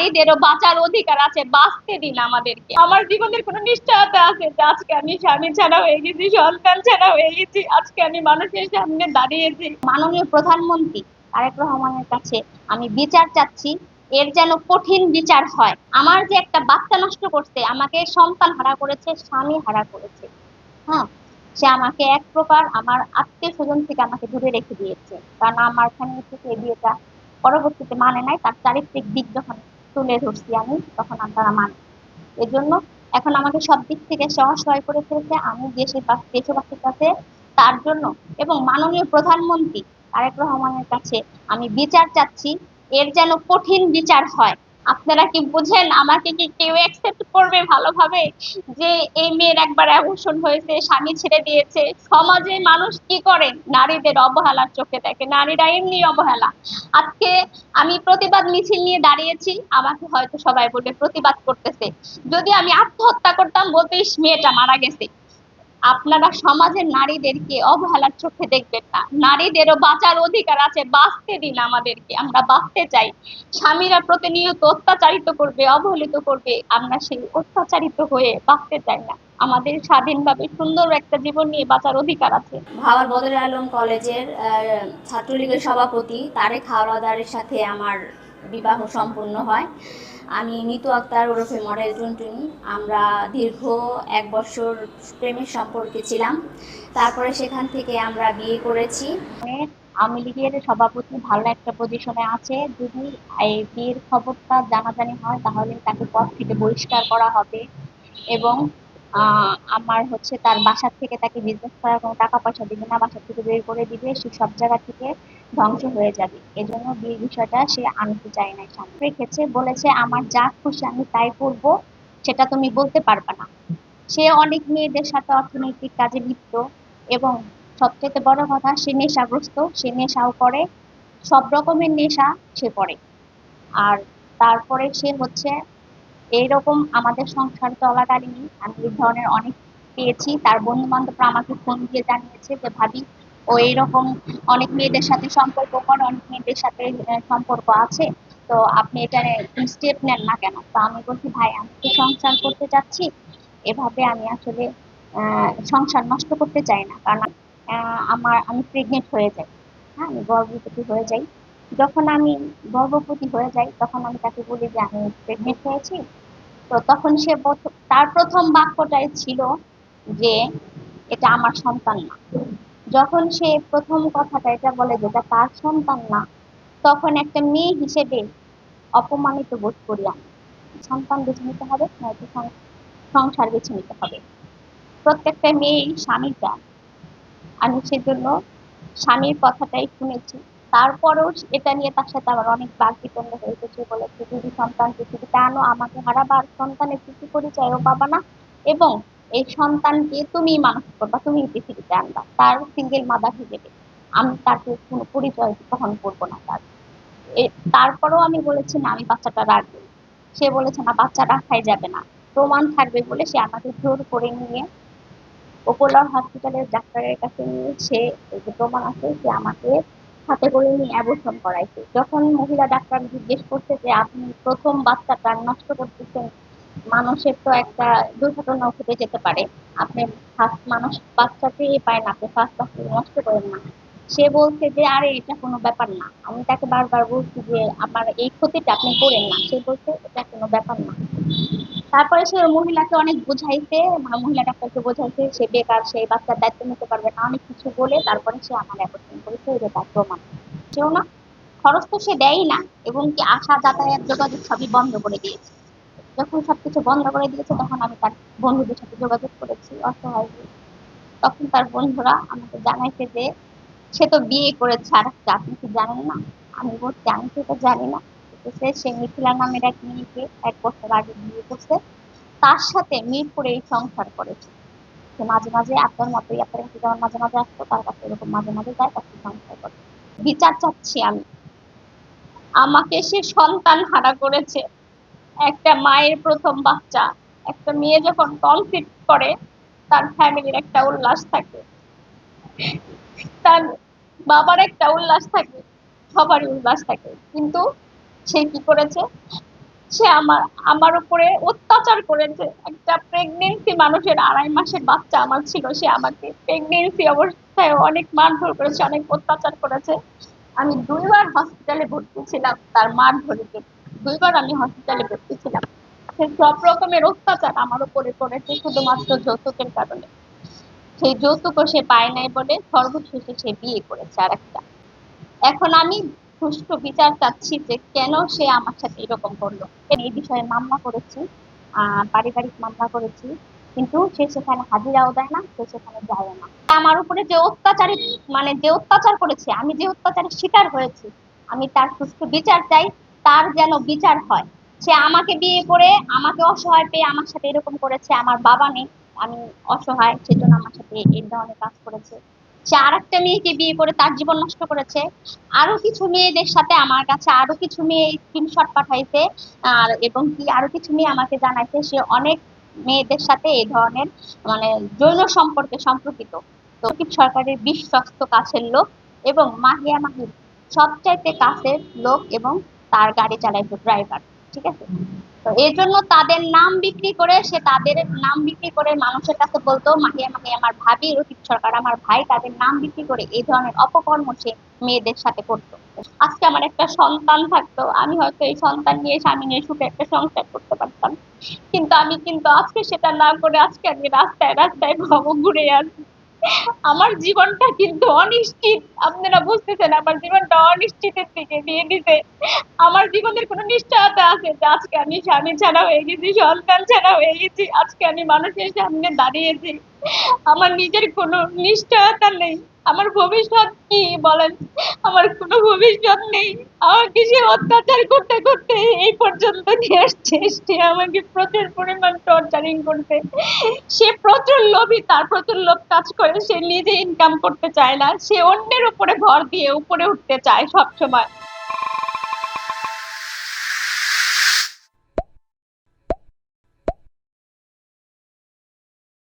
নারীদেরও বাঁচার অধিকার আছে, বাঁচতে দিন আমাদেরকে। আমার জীবনের কোনো নিশ্চয়তা আছে যে আজকে আমি স্বামী ছাড়া হয়ে গেছি, সন্তান ছাড়া হয়ে গেছি, আজকে আমি মানুষের সামনে দাঁড়িয়েছি। মাননীয় প্রধানমন্ত্রী তারেক রহমানের কাছে আমি বিচার চাচ্ছি, এর যেন কঠিন বিচার হয়। আমার যে একটা বাচ্চা নষ্ট করছে, আমাকে সন্তান হারা করেছে, স্বামী হারা করেছে, হ্যাঁ, সে আমাকে এক প্রকার আমার আত্মীয় স্বজন থেকে আমাকে দূরে রেখে দিয়েছে। কারণ আমার ফ্যামিলি থেকে এই বিয়েটা পরবর্তীতে মানে নাই, তার চারিত্রিক দিক যখন তুলে ধরছি আমি, তখন আর তারা মানে। এজন্য এখন আমাকে সব দিক থেকে সে অসহায় করে ফেলছে। আমি দেশবাসীর কাছে তার জন্য এবং মাননীয় প্রধানমন্ত্রী তারেক রহমানের কাছে আমি বিচার চাচ্ছি, এর যেন কঠিন বিচার হয়। আপনারা কি বুঝেন? আমাকে কি কেউ অ্যাকসেপ্ট করবে ভালোভাবে যে এই মেয়ের একবার অ্যাবর্শন হয়েছে, স্বামী ছেড়ে দিয়েছে? সমাজে মানুষ কি করে? নারীদের অবহেলার চোখে দেখে, নারীরা এমনি অবহেলা। আজকে আমি প্রতিবাদ মিছিল নিয়ে দাঁড়িয়েছি, আমাকে হয়তো সবাই বলবে প্রতিবাদ করতেছে। যদি আমি আত্মহত্যা করতাম বলতে ইস মেয়েটা মারা গেছে। আপনারা সমাজের নারীদেরকে অবহেলার চোখে দেখবেন না। নারীদেরও বাঁচার অধিকার আছে, বাঁচতে দিন আমাদেরকে, আমরা বাঁচতে চাই। স্বামীরা প্রতিনিয়ত অত্যাচারিত করবে, অবহেলিত করবে, আমরা সেই অত্যাচারিত হয়ে বাঁচতে চাই না। আমাদের স্বাধীনভাবে সুন্দর একটা জীবন নিয়ে বাঁচার অধিকার আছে। ভাওয়াল বদর আলম কলেজের ছাত্রলীগের সভাপতি তারেক হাওলাদারের সাথে আমার বিবাহ সম্পন্ন হয়। আমি নিতু আক্তার ওরফে মডেল টুনটুনি। আমরা দীর্ঘ 1 বছর প্রেমের সম্পর্কে ছিলাম। তারপরে সেখান থেকে আমরা বিয়ে করেছি। আওয়ামী লীগের সভাপতি ভালো একটা পজিশনে আছে, যদি এই বিয়ের খবরটা জানাজানি হয় তাহলে তাকে পদ থেকে বহিষ্কার করা হবে এবং আমার হচ্ছে তার বাসা থেকে তাকে বিজনেস করার কোনো টাকা পয়সা দিবে না, বাসা থেকে বের করে দিবে, সে সব জায়গা থেকে ধ্বংস হয়ে যাবে। এজন্য বিয়ের বিষয়টা সে আনতে চায় না। সামনে রেখেছে, বলেছে আমার যা খুশি আমি তাই করবো, সেটা তুমি বলতে পারবে না। সে অনেক মেয়েদের সাথে অর্থনৈতিক কাজে লিপ্ত এবং সবচেয়ে বড় কথা সে নেশাগ্রস্ত, সে নেশাও করে, সব রকমের নেশা সে করে। আর তারপরে সে হচ্ছে এইরকম আমাদের সংসার চলাকালীনই আমি এই ধরনের অনেক পেয়েছি। তার বন্ধু বান্ধবরা আমাকে ফোন দিয়ে জানিয়েছে যে ভাবি ও এইরকম অনেক মেয়েদের সাথে সম্পর্ক করে, অনেক মেয়েদের সাথে সম্পর্ক আছে, তো আপনি এটা স্টেপ নেন না কেন? তো আমি বলছি ভাই আমি তো সংসার করতে চাচ্ছি, এভাবে আমি আসলে সংসার নষ্ট করতে চাই না। কারণ আমি প্রেগনেন্ট হয়ে যাই, হ্যাঁ আমি গর্ভবতী হয়ে যাই। যখন আমি গর্ভবতী হয়ে যাই তখন আমি তাকে বলি যে আমি প্রেগনেন্ট হয়েছি। তো তখন সে তার প্রথম বাক্যটাই ছিল যে এটা আমার সন্তান না। যখন সে প্রথম কথাটা এটা বলে যে এটা তার সন্তান না, তখন একটা মেয়ে হিসেবে অপমানিত বোধ করি আমি। সন্তান বেছে নিতে হবে, নয়তো সংসার বেছে নিতে হবে। প্রত্যেকটা মেয়েই স্বামী চায়। আমি সেজন্য স্বামীর কথাটাই শুনেছি। তারপরেও এটা নিয়ে তার সাথে আমার অনেক বাক বিতন্ড হয়েছে। সে বলেছে যদি সন্তান পৃথিবীতে আনো আমাকে হারাবার, সন্তানের কিছু পরিচয়ও পাবা না এবং এই সন্তানকে তুমি মানুষ করবা, তুমি পৃথিবীতে আনবা তার সিঙ্গেল মাদার হিসেবে। আমি তাকে কোনো পরিচয় গ্রহণ করবো না তার। তারপরেও আমি বলেছি না আমি বাচ্চাটা রাখবো। সে বলেছে না বাচ্চা রাখাই যাবে না, প্রমাণ থাকবে বলে সে আমাকে জোর করে নিয়ে পপুলার হসপিটালের ডাক্তারের কাছে নিয়ে সে এই যে প্রমাণ আছে সে আমাকে হাতে করে নিয়ে অ্যাবর্শন করাইছে। যখন মহিলা ডাক্তার জিজ্ঞেস করছে যে আপনি প্রথম বাচ্চাটা নষ্ট করতেছেন, মানুষের তো একটা দুর্ঘটনা ঘটে যেতে পারে, আপনি ফার্স্ট মানুষ বাচ্চাকে পায় না, আপনি ফার্স্ট বাচ্চা নষ্ট করেন না। সে বলছে যে আরে এটা কোনো ব্যাপার না। আমি তাকে বারবার বলছি যে আমার এই ক্ষতিটা আপনি করেন না, সে বলছে এটা কোনো ব্যাপার না। তারপরে সে মহিলাকে অনেক বুঝাইছে, মহিলা ডাক্তারকে বোঝাইছে সে বেকার, সেই বাচ্চার দায়িত্ব নিতে পারবে না, অনেক কিছু বলে তারপরে সে আমার অ্যাবর্শন করেছে। এটা তার প্রমাণ। সেও না, খরচ তো সে দেয়ই না এবং কি আসা যাতায়াত যোগাযোগ সবই বন্ধ করে দিয়েছে। যখন সবকিছু বন্ধ করে দিয়েছে তখন আমি তার বন্ধুদের সাথে যোগাযোগ করেছি অসহায় হয়ে। তখন তার বন্ধুরা আমাকে জানাইছে যে সে তো বিয়ে করেছে আর একটা, আপনি কি জানেন না? আমি বলছি আমি তো এটা জানি না। সে মিথিলা নামের এক মেয়েকে 1 বছর আগে বিয়ে করছে, তার সাথে মিট করে এই সংসার করেছে। সে মাঝে মাঝে আপনার মতোই, আপনার কাছে যেমন মাঝে মাঝে আসতো তার কাছে এরকম মাঝে মাঝে যায়, তার সাথে সংসার করে। বিচার চাচ্ছি আমি। আমাকে সে সন্তান হারা করেছে, একটা মায়ের প্রথম বাচ্চা। একটা মেয়ে যখন কনসিভ করে তার ফ্যামিলির একটা উল্লাস থাকে, তার বাবার একটা উল্লাস থাকে, সবারই উল্লাস থাকে, কিন্তু সে কি করেছে? সে আমার আমার উপরে অত্যাচার করেছে। একটা প্রেগনেন্সি মানুষের 2.5 মাসের বাচ্চা আমার ছিল, সে আমাকে প্রেগনেন্সি অবস্থায় অনেক মারধর করেছে, অনেক অত্যাচার করেছে। আমি 2 বার হসপিটালে ভর্তি ছিলাম তার মারধরেতে। 2 বার আমি হসপিটালে ভর্তি ছিলাম। সে সব রকমের অত্যাচার আমার উপরে করেছে শুধুমাত্র যৌতুকের কারণে। সেই যৌতুকও সে পায় নাই বলে সর্বশেষে সে বিয়ে করেছে আরেকটা। এখন আমি সুষ্ঠু বিচার চাচ্ছি যে কেন সে আমার সাথে এরকম করলো। এই বিষয়ে মামলা করেছি, পারিবারিক মামলা করেছি, কিন্তু সে সেখানে হাজিরাও দেয় না, সে সেখানে যায় না। আমার উপরে যে অত্যাচারী, মানে যে অত্যাচার করেছে, আমি যে অত্যাচারের শিকার হয়েছি, আমি তার সুষ্ঠু বিচার চাই। তার যেন বিচার হয়। সে আমাকে বিয়ে করে আমাকে অসহায় পেয়ে আমার সাথে এরকম করেছে। আমার বাবা নেই, আমি অসহায়, সেজন্য আমার সাথে এই ধরনের কাজ করেছে। সে আরেকটা মেয়েকে বিয়ে করে তার জীবন নষ্ট করেছে। আরো কিছু মেয়েদের সাথে আমার কাছে আরো কিছু মেয়ে স্ক্রিনশট পাঠাইছে। আর এবং কি আরো কিছু মেয়ে আমাকে জানাইছে সে অনেক মেয়েদের সাথে এই ধরনের, মানে যৌন সম্পর্কে সম্পর্কিত। তো রকিব সরকারের বিশ্বস্ত কাছের লোক এবং মাহিয়া মাহির সবচাইতে কাছের লোক, এবং তার গাড়ি চালাইতো ড্রাইভার। ঠিক আছে। তো এই জন্য তাদের নাম বিক্রি করে, সে তাদের নাম বিক্রি করে মানুষের কাছে বলতো মাহিয়া মাহি আমার ভাবি, রকিব সরকার আমার ভাই, তাদের নাম বিক্রি করে এই ধরনের অপকর্ম সে মেয়েদের সাথে করতো। আজকে আমার একটা সন্তান থাকতো, আমি হয়তো এই সন্তান নিয়ে স্বামী নিয়ে সুখে একটা সংসার করতে পারতাম। কিন্তু আজকে সেটা না করে আজকে আমি রাস্তায় রাস্তায় ঘুরে আসি। আমার জীবনটা কিন্তু অনিশ্চিত। আপনারা বুঝতেছেন আমার জীবনটা অনিশ্চিতের দিকে দিয়ে দিতে। আমার জীবনের কোনো নিশ্চয়তা আছে যে আজকে আমি স্বামী ছাড়া হয়ে গেছি, সন্তান ছাড়া হয়ে গেছি, আজকে আমি মানুষের সামনে দাঁড়িয়েছি। আমার নিজের কোনো নিশ্চয়তা নেই। আমার ভবিষ্যৎ কি বলেন? আমার কোনো ভবিষ্যৎ নেই। আমাকে সে অত্যাচার করতে করতে এই পর্যন্ত নিয়ে আসছে। সে আমাকে প্রচুর পরিমাণ টর্চারিং করছে। সে প্রচুর লোভী, তার প্রচুর লোভ কাজ করে, সে নিজে ইনকাম করতে চায় না, সে অন্যের উপরে ভর দিয়ে উপরে উঠতে চায় সব সময়।